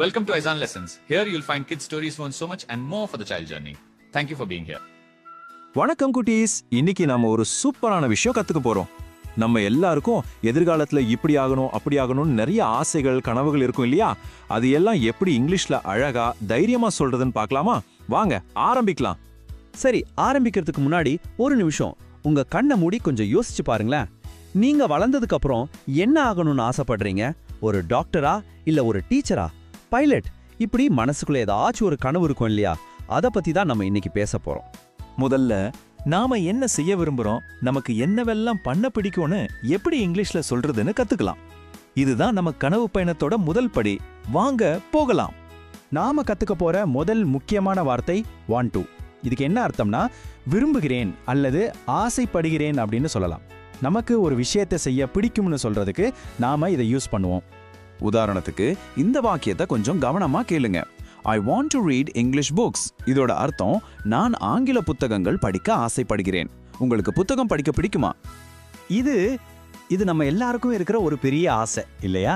Welcome to Aizan Lessons. Here you'll find kids stories from so much and more for the child journey. Thank you for being here. வணக்கம் குட்டீஸ். இன்னைக்கு நாம ஒரு சூப்பரான விஷயம் கத்துக்க போறோம். நம்ம எல்லாருக்கும் எதிர்காலத்துல இப்படி ஆகணும் அப்படி ஆகணும்னு நிறைய ஆசைகள் கனவுகள் இருக்கும் இல்லையா? அது எல்லாம் எப்படி இங்கிலீஷ்ல அழகா தைரியமா சொல்றதுன்னு பார்க்கலாமா? வாங்க ஆரம்பிக்கலாம். சரி, ஆரம்பிக்கிறதுக்கு முன்னாடி ஒரு நிமிஷம் உங்க கண்ணை மூடி கொஞ்சம் யோசிச்சு பாருங்களேன். நீங்க வளர்ந்ததுக்கு அப்புறம் என்ன ஆகணும்னு ஆசைப்படுறீங்க? ஒரு டாக்டரா இல்ல ஒரு டீச்சரா, பைலட், இப்படி மனசுக்குள்ள ஏதாச்சும் ஒரு கனவு இருக்கும் இல்லையா? அத பத்தி தான் நம்ம இன்னைக்கு பேச போறோம். முதல்ல நாம என்ன செய்ய விரும்புறோம், நமக்கு என்னவெல்லாம் பண்ண பிடிக்கும்னு எப்படி இங்கிலீஷ்ல சொல்றதுன்னு கத்துக்கலாம். இதுதான் நம்ம கனவு பயணத்தோட முதல் படி. வாங்க போகலாம். நாம கத்துக்க போற முதல் முக்கியமான வார்த்தை want to. இதுக்கு என்ன அர்த்தம்னா விரும்புகிறேன் அல்லது ஆசைப்படுகிறேன் அப்படின்னு சொல்லலாம். நமக்கு ஒரு விஷயத்தை செய்ய பிடிக்கும்னு சொல்றதுக்கு நாம இதை யூஸ் பண்ணுவோம். உதாரணத்துக்கு இந்த வாக்கியத்தை கொஞ்சம் கவனமா கேளுங்க. I want to read English books. இதோட அர்த்தம் நான் ஆங்கில புத்தகங்கள் படிக்க ஆசைப்படுகிறேன். உங்களுக்கு புத்தகம் படிக்க பிடிக்குமா? இது நம்ம எல்லாருக்கும் இருக்கிற ஒரு பெரிய ஆசை இல்லையா?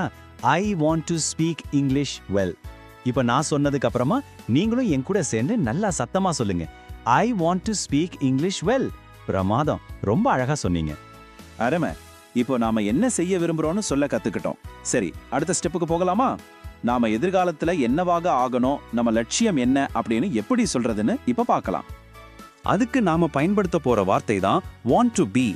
I want to speak English well. இப்ப நான் சொன்னதுக்கு அப்புறமா நீங்களும் என் கூட சேர்ந்து நல்லா சத்தமா சொல்லுங்க. I want to speak English well. பிரமாதம், ரொம்ப அழகா சொன்னீங்க. அருமை. இப்போ நாம என்ன செய்ய விரும்புறோம்னு சொல்ல கத்துக்கிட்டோம். சரி, அடுத்த ஸ்டெப்புக்கு போகலாமா? நாம எதிர்காலத்துல என்னவாக ஆகணும், நம்ம லட்சியம் என்ன அப்படின்னு எப்படி சொல்றதுன்னு இப்ப பார்க்கலாம். அதுக்கு நாம பயன்படுத்த போற வார்த்தை தான் want to be.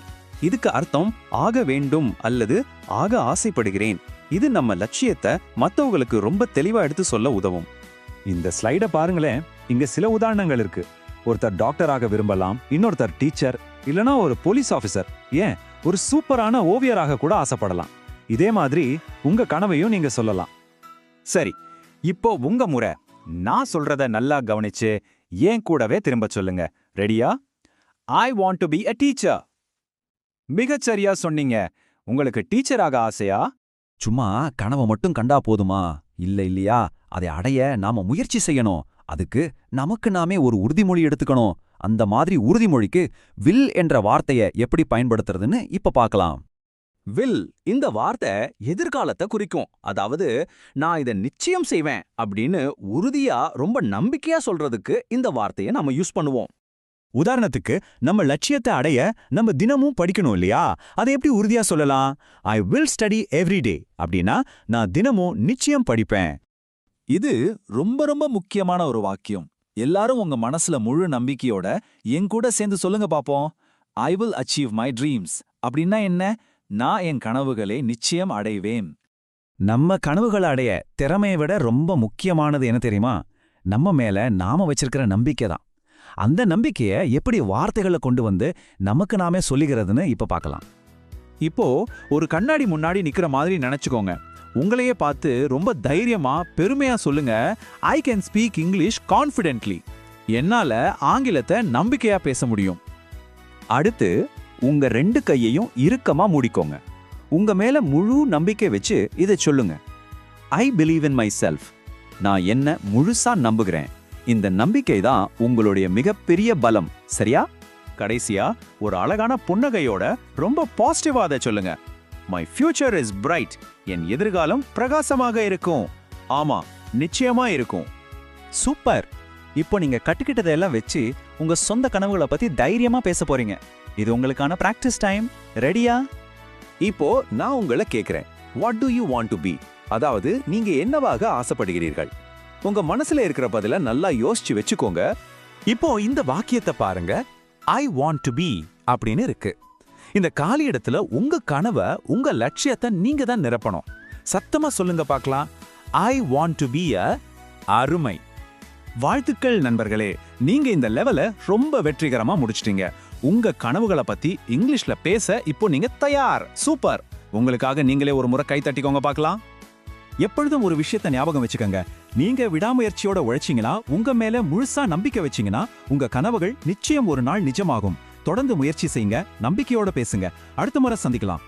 இதுக்கு அர்த்தம் ஆக வேண்டும் அல்லது ஆக ஆசைப்படுகிறேன். இது நம்ம லட்சியத்தை மத்தவங்களுக்கு ரொம்ப தெளிவா எடுத்து சொல்ல உதவும். இந்த ஸ்லைட பாருங்களேன். இங்க சில உதாரணங்கள் இருக்கு. ஒருத்தர் டாக்டராக விரும்பலாம், இன்னொருத்தர் டீச்சர், இல்லனா ஒரு போலீஸ் ஆபீசர், ஏன் ஒரு சூப்பரான ஓவியராக கூட ஆசைப்படலாம். இதே மாதிரி உங்க கனவையும் நீங்க சொல்லலாம். சரி, இப்போ உங்க முறை. நான் சொல்றத நல்லா கவனிச்சு ஏன் கூடவே திரும்ப சொல்லுங்க. ரெடியா? I want to be a teacher. மிகச்சரியா சொன்னீங்க. உங்களுக்கு டீச்சராக ஆசையா? சும்மா கனவை மட்டும் கண்டா போதுமா? இல்லையா, அதை அடைய நாம முயற்சி செய்யணும். அதுக்கு நமக்கு நாமே ஒரு உறுதிமொழி எடுத்துக்கணும். அந்த மாதிரி உறுதிமொழிக்கு வில் என்ற வார்த்தையை எப்படி பயன்படுத்துறதுன்னு இப்ப பார்க்கலாம். வில் இந்த வார்த்தை எதிர்காலத்தை குறிக்கும். அதாவது நான் இதை நிச்சயம் செய்வேன் அப்படின்னு உறுதியா ரொம்ப நம்பிக்கையா சொல்றதுக்கு இந்த வார்த்தையை நம்ம யூஸ் பண்ணுவோம். உதாரணத்துக்கு நம்ம லட்சியத்தை அடைய நம்ம தினமும் படிக்கணும் இல்லையா? அதை எப்படி உறுதியா சொல்லலாம்? I will study every day. அப்படின்னா நான் தினமும் நிச்சயம் படிப்பேன். இது ரொம்ப ரொம்ப முக்கியமான ஒரு வாக்கியம். எல்லாரும் உங்க மனசுல முழு நம்பிக்கையோட என் கூட சேர்ந்து சொல்லுங்க பாப்போம். I will achieve my dreams. அப்படின்னா என்ன? நான் என் கனவுகளை நிச்சயம் அடைவேன். நம்ம கனவுகளை அடைய திறமையை விட ரொம்ப முக்கியமானது என்ன தெரியுமா? நம்ம மேல நாம வச்சிருக்கிற நம்பிக்கை தான். அந்த நம்பிக்கையை எப்படி வார்த்தைகளை கொண்டு வந்து நமக்கு நாமே சொல்லிக்கிறதுன்னு இப்ப பார்க்கலாம். இப்போ ஒரு கண்ணாடி முன்னாடி நிக்கிற மாதிரி நினைச்சுக்கோங்க. உங்களையே பார்த்து ரொம்ப தைரியமா பெருமையா சொல்லுங்க, I can speak English confidently. என்னால ஆங்கிலத்தை நம்பிக்கையா பேச முடியும். அடுத்து உங்க 2 கையையும் இறுக்கமா மூடிக்கோங்க. உங்க மேல முழு நம்பிக்கை வச்சு இதை சொல்லுங்க. I believe in myself. நான் என்ன முழுசா நம்புகிறேன். இந்த நம்பிக்கை தான் உங்களுடைய மிகப்பெரிய பலம். சரியா? கடைசியா ஒரு அழகான புன்னகையோட ரொம்ப பாசிட்டிவா அதை சொல்லுங்க. My future is bright. என் எதிர்காலம் பிரகாசமாக இருக்கும். ஆமா, நிச்சயமா இருக்கும். சூப்பர். இப்போ நீங்க கட்டுக்கிட்டதெல்லாம் வச்சு உங்க சொந்த கனவுகளை பத்தி தைரியமா பேச போறீங்க. இது உங்களுக்கான பிராக்டிஸ் டைம். ரெடியா? இப்போ நான் உங்களை கேக்குறேன், what do you want to be? அதாவது நீங்க என்னவாக ஆசைப்படுகிறீர்கள்? உங்க மனசுல இருக்கிற பதில நல்லா யோசிச்சு வச்சுக்கோங்க. இப்போ இந்த வாக்கியத்தை பாருங்க. I want to be அப்படின்னு இருக்கு. இந்த காலி இடத்துல உங்க கனவை, உங்க லட்சியத்தை நீங்க தான் நிரப்பணும். சத்தமா சொல்லுங்க பார்க்கலாம். I want to be a. அருமை. வாழ்த்துக்கள் நண்பர்களே. நீங்க இந்த லெவலை ரொம்ப வெற்றிகரமா முடிச்சிட்டீங்க. உங்க கனவுகளை பத்தி இங்கிலீஷ்ல பேச இப்போ நீங்க தயார். சூப்பர். உங்களுக்காக நீங்களே ஒரு முறை கை தட்டிக்கோங்க பார்க்கலாம். எப்பொழுதும் ஒரு விஷயத்தை ஞாபகம் வச்சுக்கோங்க. நீங்க விடாமுயற்சியோட உழைச்சிங்கன்னா, உங்க மேல முழுசா நம்பிக்கை வச்சீங்கன்னா, உங்க கனவுகள் நிச்சயம் ஒரு நாள் நிஜமாகும். தொடர்ந்து முயற்சி செய்யுங்க, நம்பிக்கையோட பேசுங்க. அடுத்த முறை சந்திக்கலாம்.